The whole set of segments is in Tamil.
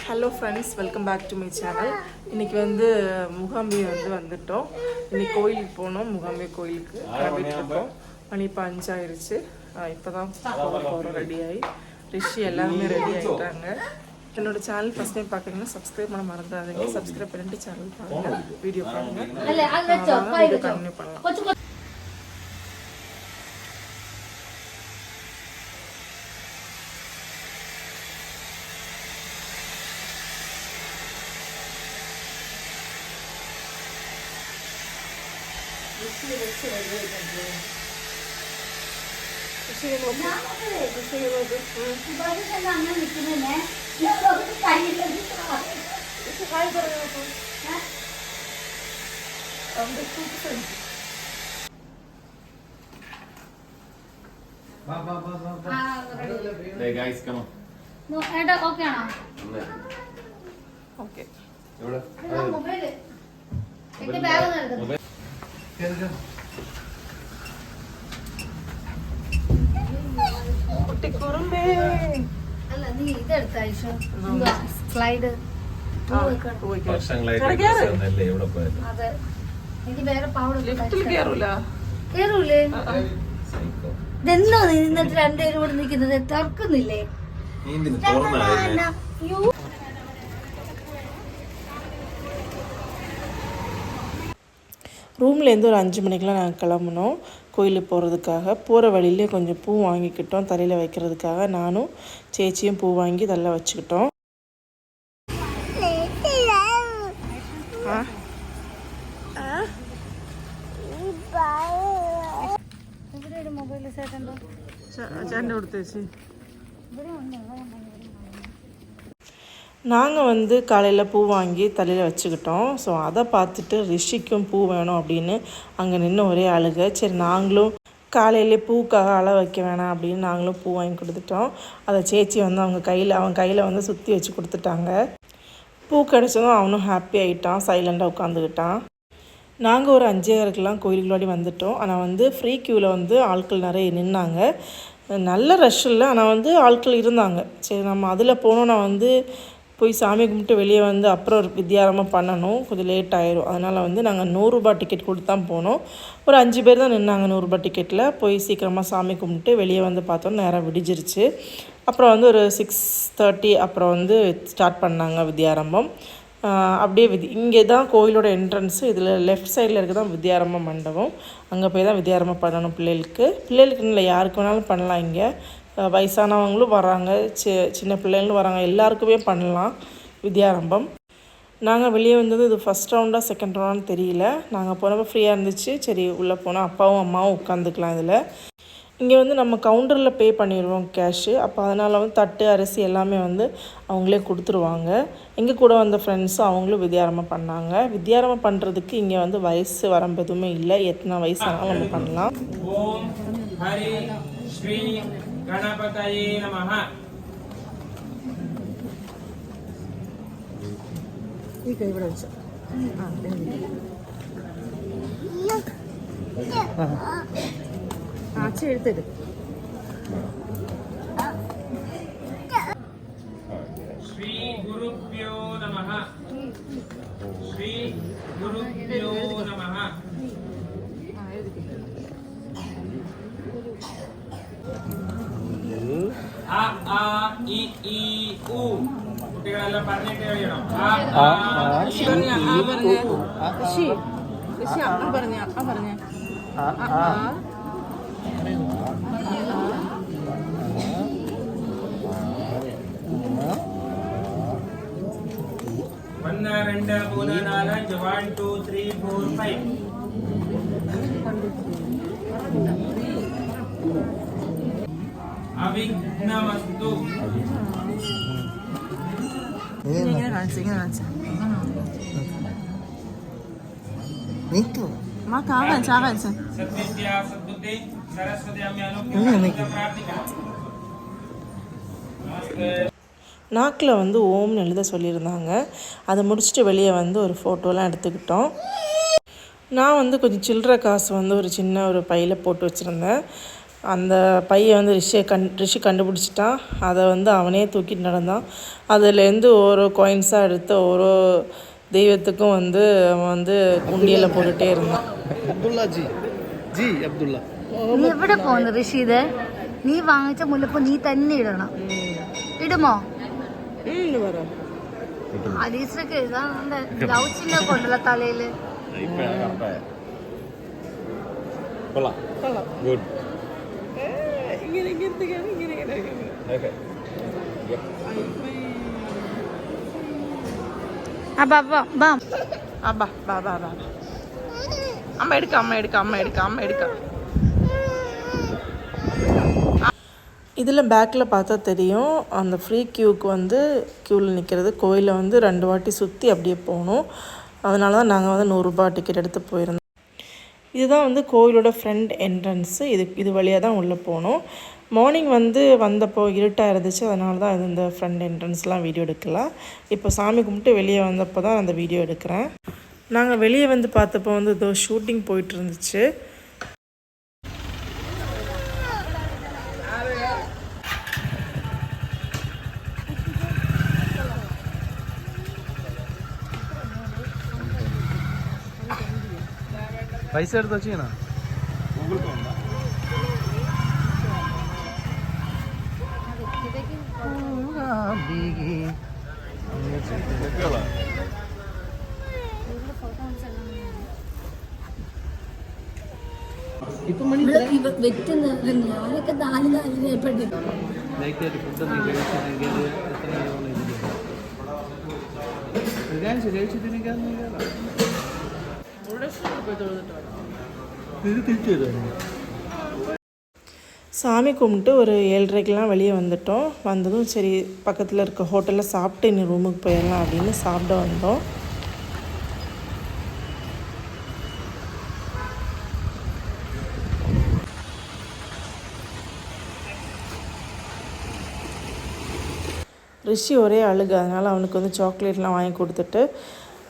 Hello friends, welcome back to my channel. இன்றைக்கி வந்து முகாம்பி வந்துட்டோம். இன்றைக்கி கோயிலுக்கு போனோம். முகாம்பி கோயிலுக்கு கிளம்பிட்டு இருக்கோம். மணி இப்போ 5 ஆயிடுச்சு. இப்போ தான் போகிறோம் ரெடியாகி. ரிஷி எல்லாருமே ரெடி ஆகிட்டாங்க. என்னோடய சேனல் ஃபஸ்ட் டைம் பார்க்குறீங்கன்னா சப்ஸ்கிரைப் பண்ண மறந்துடாதீங்க. சப்ஸ்கிரைப் பண்ணிட்டு சேனல் பாருங்கள், வீடியோ பாருங்கள், வீடியோ கண்டினியூ பண்ணலாம். Hey guys, come on. No, and okay na. Okay. Evada? Mobile. Ekte bag na irukku. Kelga. குட்டி குறும்பே. அல்ல நீ இத எடுத்து ஐஷா. இந்த ஸ்லைடு. വർഷങ്ങളായിട്ട് അല്ലേ എവിടെ പോയത്? അതെ. എനിക്ക് വേറെ പൗഡർ ലിഫ്റ്റിൽ കേറൂല. കേറൂലേ? സൈക്കോ. ഇതെന്നോ നിന്നിട്ട് രണ്ടുപേരും കൂടെ നിൽക്കുന്നത് തുറക്കുന്നില്ലേ? നീന്തിന് തുറന്നാ. ரூம்லேருந்து ஒரு 5 மணிக்கெலாம் நாங்கள் கிளம்புனோம் கோயிலுக்கு போகிறதுக்காக. போகிற வழியிலே கொஞ்சம் பூ வாங்கிக்கிட்டோம் தலையில் வைக்கிறதுக்காக. நானும் சேச்சியும் பூ வாங்கி தலையில் வச்சுக்கிட்டோம். நாங்கள் காலையில் பூ வாங்கி தலையில் வச்சுக்கிட்டோம். ஸோ அதை பார்த்துட்டு ரிஷிக்கும் பூ வேணும் அப்படின்னு அங்கே நின்று ஒரே அழுகை. சரி, நாங்களும் காலையிலே பூக்காக அள வைக்க வேணாம் அப்படின்னு நாங்களும் பூ வாங்கி கொடுத்துட்டோம். அதை சேச்சி அவன் கையில் சுற்றி வச்சு கொடுத்துட்டாங்க. பூ கிடச்சதும் அவனும் ஹாப்பி ஆகிட்டான், சைலண்டாக உட்காந்துக்கிட்டான். நாங்கள் ஒரு 5:30க்கெலாம் கோயிலுக்குள்ளாடி வந்துட்டோம். ஆனால் ஃப்ரீ க்யூவில் ஆட்கள் நிறைய நின்னாங்க. நல்ல ரஷ் இல்லை, ஆனால் ஆட்கள் இருந்தாங்க. சரி, நம்ம அதில் போனோம். நான் போய் சாமி கும்பிட்டு வெளியே அப்புறம் ஒரு வித்தியாரமாக பண்ணணும், கொஞ்சம் லேட் ஆயிரும். அதனால் நாங்கள் 100 ரூபா டிக்கெட் கொடுத்து தான் போனோம். ஒரு 5 பேர் தான் நின்னாங்க 100 ரூபா டிக்கெட்டில். போய் சீக்கிரமாக சாமி கும்பிட்டு வெளியே பார்த்தோம், நேரம் விடிஞ்சிருச்சு. அப்புறம் ஒரு 6:30 அப்புறம் ஸ்டார்ட் பண்ணாங்க வித்யாரம்பம். அப்படியே இங்கே தான் கோயிலோட என்ட்ரன்ஸு. இதில் லெஃப்ட் சைடில் இருக்க தான் வித்யாரம்ப மண்டபம். அங்கே போய் தான் வித்யாரம்பம் பண்ணணும். பிள்ளைகளுக்குன்னு இல்லை, யாருக்கு வேணாலும் பண்ணலாம். இங்கே வயசானவங்களும் வராங்க, சின்ன பிள்ளைங்களும் வராங்க, எல்லாருக்குமே பண்ணலாம் வித்யாரம்பம். நாங்கள் வெளியே இது ஃபஸ்ட் ரவுண்டாக செகண்ட் ரவுண்டான்னு தெரியல. நாங்கள் போனப்போ ஃப்ரீயாக இருந்துச்சு. சரி, உள்ளே போனால் அப்பாவும் அம்மாவும் உட்காந்துக்கலாம். இதில் இங்கே நம்ம கவுண்டரில் பே பண்ணிடுவோம் கேஷு. அப்போ அதனால் தட்டு அரிசி எல்லாமே அவங்களே கொடுத்துருவாங்க. எங்கள் கூட வந்த ஃப்ரெண்ட்ஸும் அவங்களும் வித்யாரம்பம் பண்ணாங்க. வித்யாரம்பம் பண்ணுறதுக்கு இங்கே வயசு வரம்பு எதுவுமே இல்லை, எத்தனை வயசானாலும் நம்ம பண்ணலாம். ஓம் ஹரி ஸ்ரீ கணபதயே நமஹ. எடுத்துடு. ஸ்ரீ குருப்யோ நமஹ. ஸ்ரீ குருப்யோ நமஹ. ആ ആ ഇ ഈ ഉ. കുട്ടികളെല്ലാം പറഞ്ഞിട്ട് കഴിയണം. ആ ആ ഇ ഒന്ന് രണ്ട് മൂന്ന് നാല് 1 2 3 4 5. അവിഘ്നമസ്തു. ഇങ്ങനെ കാണിച്ചു. സദ്വിദ്യാ സദ്ബുദ്ധി സരസ്വതി അമ്മ പ്രാർത്ഥിക്കണം. நாக்கில் ஓம்னு எழுத சொல்லியிருந்தாங்க. அதை முடிச்சுட்டு வெளியே ஒரு ஃபோட்டோலாம் எடுத்துக்கிட்டோம். நான் கொஞ்சம் சில்லற காசு ஒரு சின்ன ஒரு பையில் போட்டு வச்சுருந்தேன். அந்த பையை வந்து ரிஷி கண்டுபிடிச்சிட்டான். அதை வந்து அவனே தூக்கிட்டு நடந்தான். அதுலேருந்து ஒரு காயின்ஸாக எடுத்து ஒரு தெய்வத்துக்கும் வந்து அவன் வந்து குண்டியில் போட்டுகிட்டே இருந்தான். അബ്ദുള്ള ജി അബ്ദുള്ള. നീ എവിടെ പോകുന്നു ഋഷി? ഇത് നീ വാങ്ങിച്ച മുല്ലപ്പൂ നീ തന്നെ ഇടണം. ഇടുമോ? അലീസൊക്കെ ഇതാ ലവ് ചിഹ്നമൊക്കെ ഉണ്ടല്ലോ തലയില്. ഗുഡ്. അമ്മ എടുക്കാം. இதில் பேக்கில் பார்த்தா தெரியும், அந்த ஃப்ரீ க்யூக்கு வந்து க்யூவில் நிற்கிறது. கோயிலை வந்து 2 வாட்டி சுற்றி அப்படியே போகணும். அதனால தான் நாங்கள் வந்து 100 ரூபாய் டிக்கெட் எடுத்து போயிருந்தோம். இதுதான் வந்து கோயிலோட ஃப்ரண்ட் என்ட்ரன்ஸு. இது வழியாக தான் உள்ளே போகணும். மார்னிங் வந்து வந்தப்போ இருட்டாக இருந்துச்சு, அதனால தான் இந்த ஃப்ரண்ட் என்ட்ரன்ஸ்லாம் வீடியோ எடுக்கலாம். இப்போ சாமி கும்பிட்டு வெளியே வந்தப்போ தான் அந்த வீடியோ எடுக்கிறேன். நாங்கள் வெளியே வந்து பார்த்தப்போ வந்து ஏதோ ஷூட்டிங் போயிட்டு இருந்துச்சு. പൈസ എടുത്ത് വെച്ചാ ഇപ്പൊ മണി ഞാനൊക്കെ 4 ലൈറ്റായിട്ട് ഫുഡ് சாமி கும்பிட்டு ஒரு 7:30க்கெலாம் வெளியே வந்துட்டோம். வந்ததும் சரி பக்கத்தில் இருக்க ஹோட்டலில் சாப்பிட்டு இன்னும் ரூமுக்கு போயிடலாம் அப்படின்னு சாப்பிட வந்தோம். ரிஷி ஒரே அழுகு, அதனால் அவனுக்கு வந்து சாக்லேட்லாம் வாங்கி கொடுத்துட்டு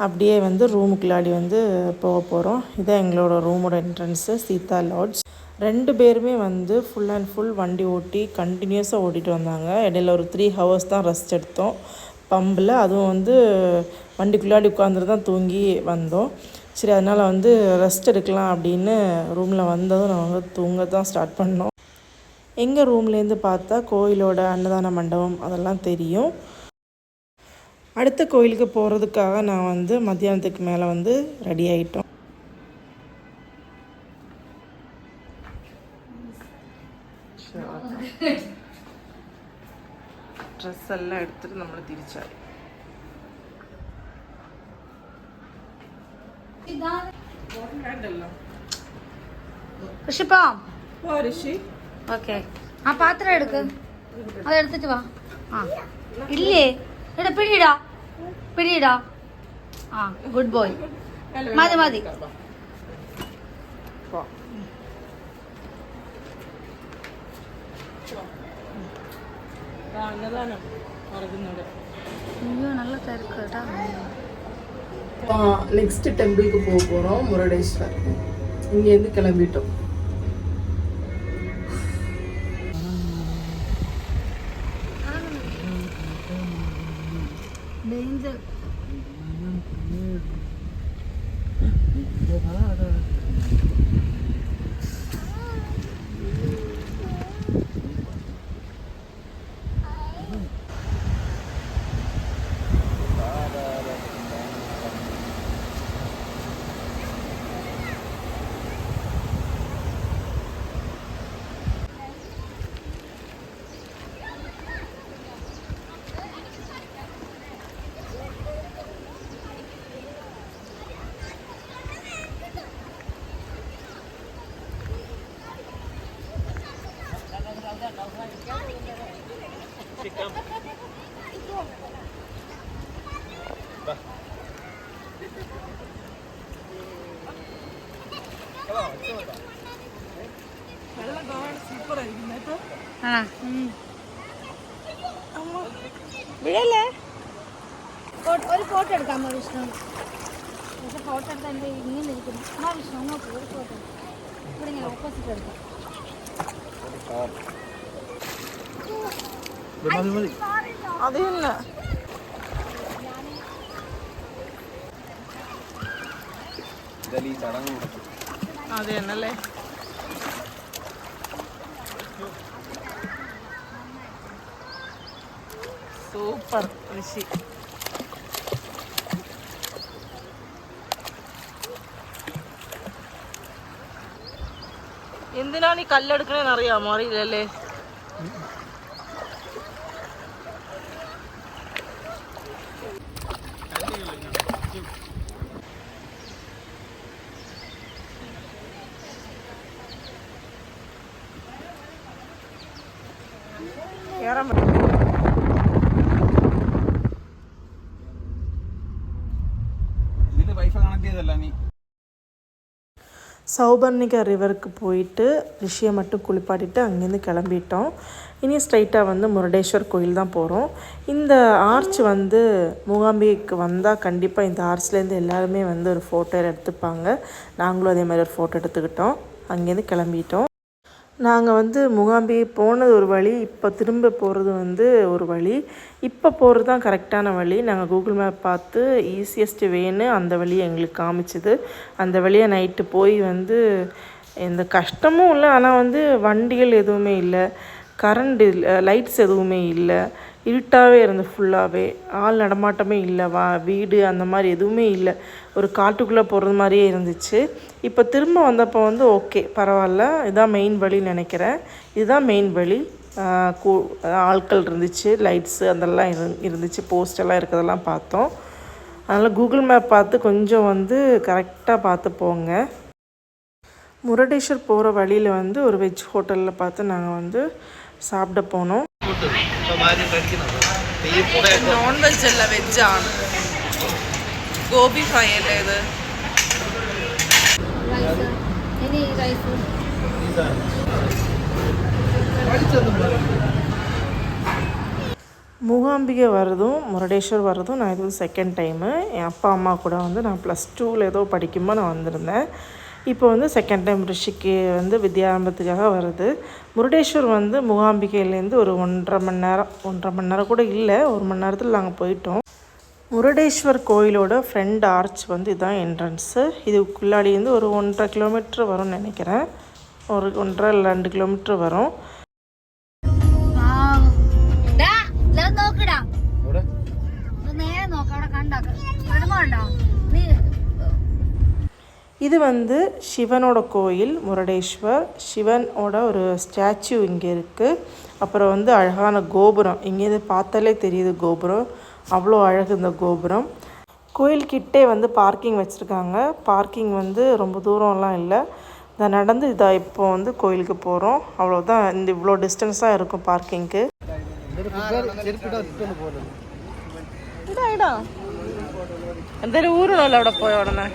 அப்படியே வந்து ரூமுக்குள்ளாடி வந்து போக போகிறோம். இதான் எங்களோட ரூமோட என்ட்ரன்ஸு, சீதா லாட்ஜ். 2 பேருமே வந்து ஃபுல் அண்ட் ஃபுல் வண்டி ஓட்டி கண்டினியூஸாக ஓட்டிகிட்டு வந்தாங்க. இடையில ஒரு 3 ஹவர்ஸ் தான் ரெஸ்ட் எடுத்தோம் பம்பில். அதுவும் வந்து வண்டிக்குள்ளாடி உட்காந்துட்டு தான் தூங்கி வந்தோம். சரி அதனால் வந்து ரெஸ்ட் எடுக்கலாம் அப்படின்னு ரூமில் வந்ததும் நாங்கள் தூங்க தான் ஸ்டார்ட் பண்ணோம். எங்கள் ரூம்லேருந்து பார்த்தா கோயிலோட அன்னதான மண்டபம் அதெல்லாம் தெரியும். அடுத்த கோயிலுக்கு போகிறதுக்காக நான் வந்து மத்தியானத்துக்கு மேலே வந்து ரெடி ஆகிட்டோம். ட்ரெஸ் எல்லாம் எடுத்துட்டு நம்மளை திரிச்சாரு. ഋഷിപ്പാ ரிஷி ഓക്കെ ആ പാത്രം എടുക്ക്, അത് എടുത്തിട്ട് വാ. ആ ഇല്ലേ എടാ പിടിയിടാ. ആ ഗുഡ് ബോയ്. മതി അയ്യോ നല്ല തിരക്ക് കേട്ടാ. நெக்ஸ்ட் டெம்பிளுக்கு போக போகிறோம், முருடேஸ்வர். இங்கேருந்து கிளம்பிட்டோம். ഡേഞ്ചർ. ഒരു ഫോട്ടോ എടുക്കാമോ വിഷ്ണു? പക്ഷെ ഫോട്ടോ എടുക്കാൻ എൻ്റെ ഇങ്ങനെ ഇരിക്കുന്നു. ആ വിഷ്ണു അങ്ങോട്ട് ഒരു ഫോട്ടോ ഇവിടെ ഇങ്ങനെ ഓപ്പോസിറ്റ് എടുക്കാം. മതി മതി. அது இல்லை அது என்னല്ലേ சூப்பர் ரிஷி. എന്തിനാ നീ കല്ലെടുക്കണേന്ന് അറിയാമോ? അറിയില്ലല്ലേ? ഇതിന്റെ വൈഫ കണക്ട് ചെയ്തല്ല നീ. சௌபர்ணிகா ரிவருக்கு போயிட்டு ரிஷியை மட்டும் குளிப்பாட்டிட்டு அங்கேருந்து கிளம்பிட்டோம். இனி ஸ்ட்ரைட்டாக வந்து முருடேஸ்வர் கோயில் தான் போகிறோம். இந்த ஆர்ச் வந்து மூகாம்பிகைக்கு வந்தால் கண்டிப்பாக இந்த ஆர்ச்லேருந்து எல்லாருமே வந்து ஒரு ஃபோட்டோ எடுத்துப்பாங்க. நாங்களும் அதே மாதிரி ஒரு ஃபோட்டோ எடுத்துக்கிட்டோம். அங்கேருந்து கிளம்பிட்டோம். நாங்கள் வந்து மூகாம்பிகை போனது ஒரு வழி, இப்போ திரும்ப போகிறது வந்து ஒரு வழி. இப்போ போகிறது தான் கரெக்டான வழி. நாங்கள் கூகுள் மேப் பார்த்து ஈஸியஸ்ட் வேன்னு அந்த வழியை எங்களுக்கு காமிச்சிது. அந்த வழியை நைட்டு போய் வந்து எந்த கஷ்டமும் இல்லை. ஆனால் வந்து வண்டிகள் எதுவுமே இல்லை, கரண்ட் இல்லை, லைட்ஸ் எதுவுமே இல்லை, இருட்டாகவே இருந்து ஃபுல்லாகவே ஆள் நடமாட்டமே இல்லை, வீடு அந்த மாதிரி எதுவுமே இல்லை. ஒரு காட்டுக்குள்ளே போகிறது மாதிரியே இருந்துச்சு. இப்போ திரும்ப வந்தப்போ வந்து ஓகே பரவாயில்ல, இதுதான் மெயின் வழின்னு நினைக்கிறேன். இதுதான் மெயின் வழி. ஆட்கள் இருந்துச்சு, லைட்ஸு அதெல்லாம் இருந்துச்சு, போஸ்டெல்லாம் இருக்கிறதெல்லாம் பார்த்தோம். அதனால் கூகுள் மேப் பார்த்து கொஞ்சம் வந்து கரெக்டாக பார்த்து போங்க. முருடேஸ்வர் போகிற வழியில் வந்து ஒரு வெஜ் ஹோட்டலில் பார்த்து நாங்கள் வந்து சாப்பிட போனோம். നോൺവെജ് അല്ല, വെജാണ്. ഗോബി ഫ്രൈ അല്ലേ ഇത്? மூகாம்பிகை வரதும் முருடேஸ்வர் வரதும் நான் இது செகண்ட் டைமு. என் அப்பா அம்மா கூட வந்து நான் +2 ஏதோ படிக்கும்போது நான் வந்திருந்தேன். இப்போ வந்து செகண்ட் டைம் ரிஷிக்கு வந்து வித்யாரம்பத்துக்காக வருது. முருடேஸ்வர் வந்து மூகாம்பிகையிலேருந்து ஒரு 1.5 மணி நேரம் கூட இல்லை, 1 மணி நேரத்தில் நாங்கள் போயிட்டோம். முருடேஸ்வர் கோயிலோட ஃப்ரண்ட் ஆர்ச் வந்து இதுதான் என்ட்ரன்ஸு. இதுக்குள்ளாடியிருந்து ஒரு 1.5 கிலோமீட்டர் வரும்னு நினைக்கிறேன். ஒரு 1.5 இல்லை 2 கிலோமீட்டர் வரும். இது வந்து சிவனோட கோயில் முருடேஸ்வர். சிவனோட ஒரு ஸ்டாச்சு இங்கே இருக்குது. அப்புறம் வந்து அழகான கோபுரம், இங்கேருந்து பார்த்தாலே தெரியுது கோபுரம், அவ்வளோ அழகு இந்த கோபுரம். கோயில்கிட்டே வந்து பார்க்கிங் வச்சுருக்காங்க. பார்க்கிங் வந்து ரொம்ப தூரம்லாம் இல்லை, இதை நடந்து இதாக இப்போ வந்து கோயிலுக்கு போகிறோம். அவ்வளோதான், இந்த இவ்வளோ டிஸ்டன்ஸாக இருக்கும் பார்க்கிங்க்கு. ഇതായിടാ എന്തായാലും ഊരണല്ലോ അവിടെ പോയ ഉടനെ.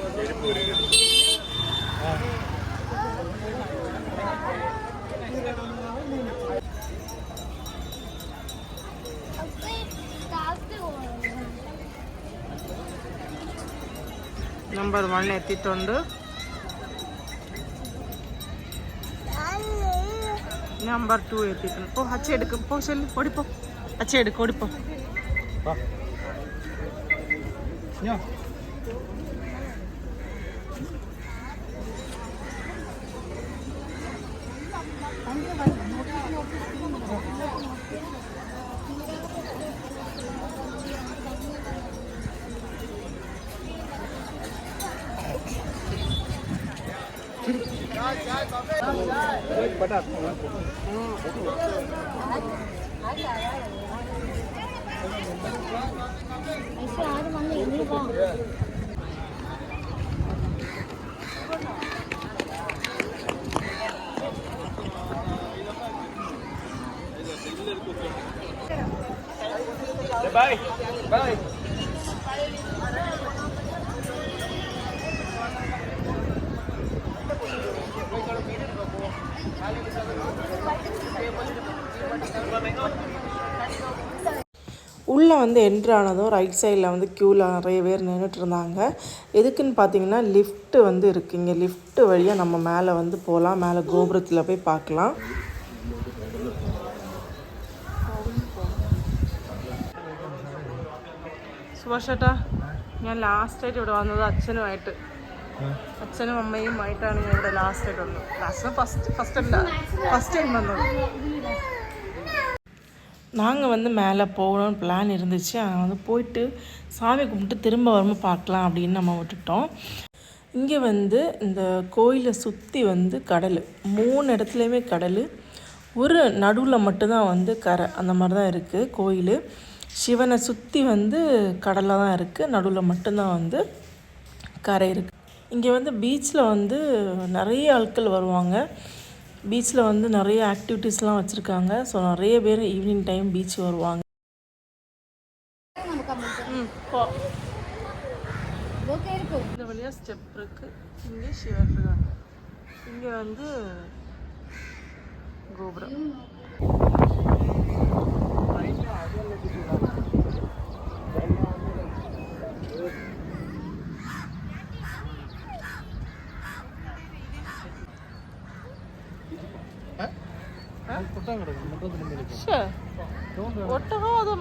നമ്പർ 1 എത്തിയിട്ടുണ്ട്. നമ്പർ 2 എത്തിയിട്ടുണ്ട്. പോ അച്ഛ എടുക്കും, പോ ചെല്ലു, ഓടിപ്പോ അച്ഛ എടുക്കും, ഓടിപ്പോ. Bye. Bye. உள்ளே வந்து என்ட்ரு ஆனதும் ரைட் சைடில் வந்து க்யூவில் நிறைய பேர் நின்றுட்டு இருந்தாங்க. எதுக்குன்னு பார்த்தீங்கன்னா லிஃப்ட்டு வந்து இருக்குது. இங்கே லிஃப்ட்டு வழியாக நம்ம மேலே வந்து போகலாம், மேலே கோபுரத்தில் போய் பார்க்கலாம். സുഭാഷ് ചേട്ടാ, ഞാൻ ലാസ്റ്റായിട്ട് ഇവിടെ വന്നത് അച്ഛനുമായിട്ട്. അച്ഛനും അമ്മയുമായിട്ടാണ് ഞാൻ ഇവിടെ ലാസ്റ്റായിട്ട് വന്നത്. ഫസ്റ്റ് ടൈം വന്നത്. நாங்கள் வந்து மேலே போகணும்னு பிளான் இருந்துச்சு. ஆனால் வந்து போயிட்டு சாமி கும்பிட்டு திரும்ப வரும்போது பார்க்கலாம் அப்படின்னு நம்ம விட்டுட்டோம். இங்கே வந்து இந்த கோயிலை சுற்றி வந்து கடல், 3 இடத்துலையுமே கடல், ஒரு நடுவில் மட்டும்தான் வந்து கரை, அந்த மாதிரி தான் இருக்குது கோயில். சிவனை சுற்றி வந்து கடலாக தான் இருக்குது, நடுவில் மட்டும்தான் வந்து கரை இருக்குது. இங்கே வந்து பீச்சில் வந்து நிறைய ஆட்கள் வருவாங்க. பீச்சில் வந்து நிறைய ஆக்டிவிட்டீஸ்லாம் வச்சுருக்காங்க. ஸோ நிறைய பேர் ஈவினிங் டைம் பீச் வருவாங்க. இந்த வழியாக ஸ்டெப் இருக்குது. இங்கே சிவர் இருக்காங்க. இங்கே வந்து கோபுரம். ஒட்டகம் அது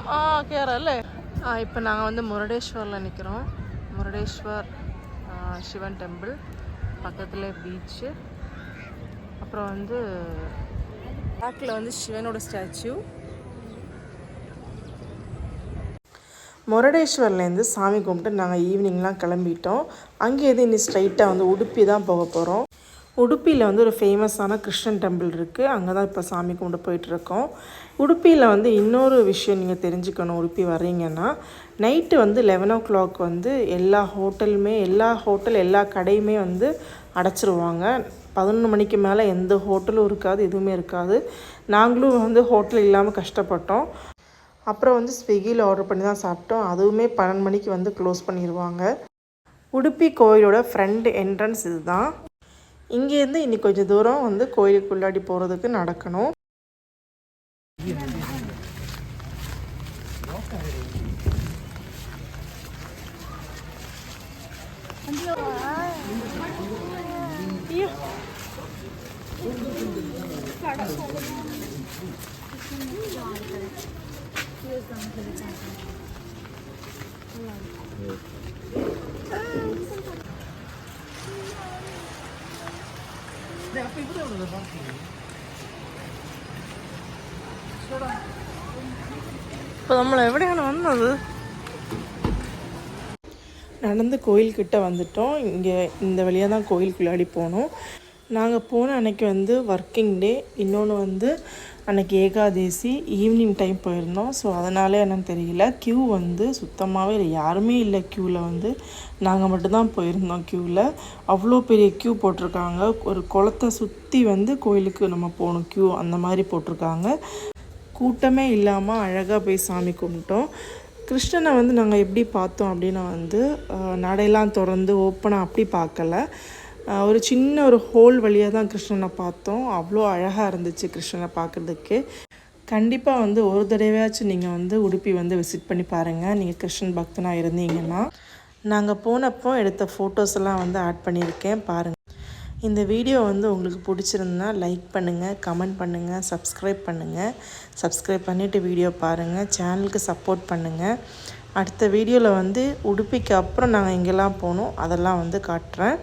கேரளே. இப்போ நாங்கள் வந்து முருடேஸ்வரில் நிற்கிறோம். முருடேஸ்வர் சிவன் டெம்பிள் பக்கத்தில் பீச்சு. அப்புறம் வந்து பேக்கில் வந்து சிவனோட ஸ்டாச்சு. முருடேஸ்வர்லேருந்து சாமி கும்பிட்டு நாங்கள் ஈவினிங்லாம் கிளம்பிட்டோம். அங்கேருந்து இன்னும் ஸ்ட்ரைட்டாக வந்து உடுப்பி தான் போக போகிறோம். உடுப்பியில் வந்து ஒரு ஃபேமஸான கிருஷ்ணன் டெம்பிள் இருக்குது. அங்கே தான் இப்போ சாமி கும்பிட்டு போயிட்டுருக்கோம். உடுப்பியில் வந்து இன்னொரு விஷயம் நீங்கள் தெரிஞ்சுக்கணும். உடுப்பி வர்றீங்கன்னா நைட்டு வந்து 11 o'clock வந்து எல்லா ஹோட்டலுமே, எல்லா கடையுமே வந்து அடைச்சிருவாங்க. 11 மணிக்கு மேலே எந்த ஹோட்டலும் இருக்காது, எதுவுமே இருக்காது. நாங்களும் வந்து ஹோட்டல் இல்லாமல் கஷ்டப்பட்டோம். அப்புறம் வந்து ஸ்விக்கியில் ஆர்டர் பண்ணி தான் சாப்பிட்டோம். அதுவுமே 12 மணிக்கு வந்து க்ளோஸ் பண்ணிடுவாங்க. உடுப்பி கோயிலோட ஃப்ரண்ட் என்ட்ரன்ஸ் இது தான். இங்கேருந்து இன்னி கொஞ்சம் தூரம் வந்து கோயிலுக்குள்ளாடி போகிறதுக்கு நடக்கணும். இப்போ നമ്മൾ എവിടെയാണ് വന്നത്? நடந்து கோயில்கிட்ட வந்துட்டோம். இங்கே இந்த வழியாக தான் கோயிலுக்குள்ளாடி போனோம். நாங்கள் போன அன்னைக்கு வந்து ஒர்க்கிங் டே, இன்னொன்று வந்து அன்றைக்கி ஏகாதேசி, ஈவினிங் டைம் போயிருந்தோம். ஸோ அதனாலே என்னன்னு தெரியல, க்யூ வந்து சுத்தமாகவே இல்லை, யாருமே இல்லை க்யூவில். வந்து நாங்கள் மட்டும்தான் போயிருந்தோம் க்யூவில். அவ்வளோ பெரிய க்யூ போட்டிருக்காங்க. ஒரு குளத்தை சுற்றி வந்து கோயிலுக்கு நம்ம போகணும், க்யூ அந்த மாதிரி போட்டிருக்காங்க. கூட்டமே இல்லாமல் அழகாக போய் சாமி கும்பிட்டோம். கிருஷ்ணனை வந்து நாங்கள் எப்படி பார்த்தோம் அப்படின்னா வந்து நடையெல்லாம் திறந்து ஓப்பனாக அப்படி பார்க்கல. ஒரு சின்ன ஒரு ஹோல் வழியாக தான் கிருஷ்ணனை பார்த்தோம். அவ்வளோ அழகாக இருந்துச்சு கிருஷ்ணனை பார்க்குறதுக்கு. கண்டிப்பாக வந்து ஒரு தடவையாச்சும் நீங்கள் வந்து உடுப்பி வந்து விசிட் பண்ணி பாருங்கள், நீங்கள் கிருஷ்ணன் பக்தனாக இருந்தீங்கன்னா. நாங்கள் போனப்போ எடுத்த ஃபோட்டோஸ் எல்லாம் வந்து ஆட் பண்ணியிருக்கேன், பாருங்கள். இந்த வீடியோ வந்து உங்களுக்கு பிடிச்சிருந்தா லைக் பண்ணுங்கள், கமெண்ட் பண்ணுங்கள், சப்ஸ்கிரைப் பண்ணுங்கள். சப்ஸ்கிரைப் பண்ணிவிட்டு வீடியோ பாருங்கள், சேனலுக்கு சப்போர்ட் பண்ணுங்கள். அடுத்த வீடியோவில் வந்து உடுப்பிக்கு அப்புறம் நாங்கள் எங்கெல்லாம் போனோம் அதெல்லாம் வந்து காட்டுறேன்.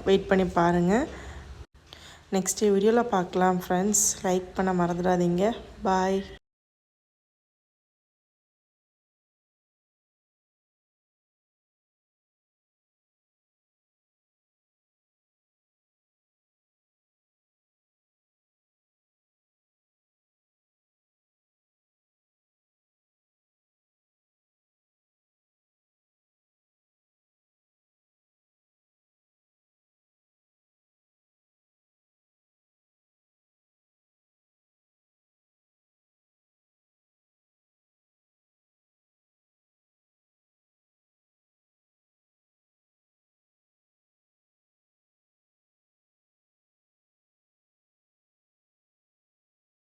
வெயிட் பண்ணி பாருங்கள். நெக்ஸ்ட் வீடியோவில் பார்க்கலாம் ஃப்ரெண்ட்ஸ். லைக் பண்ண மறந்துடாதீங்க. பாய்.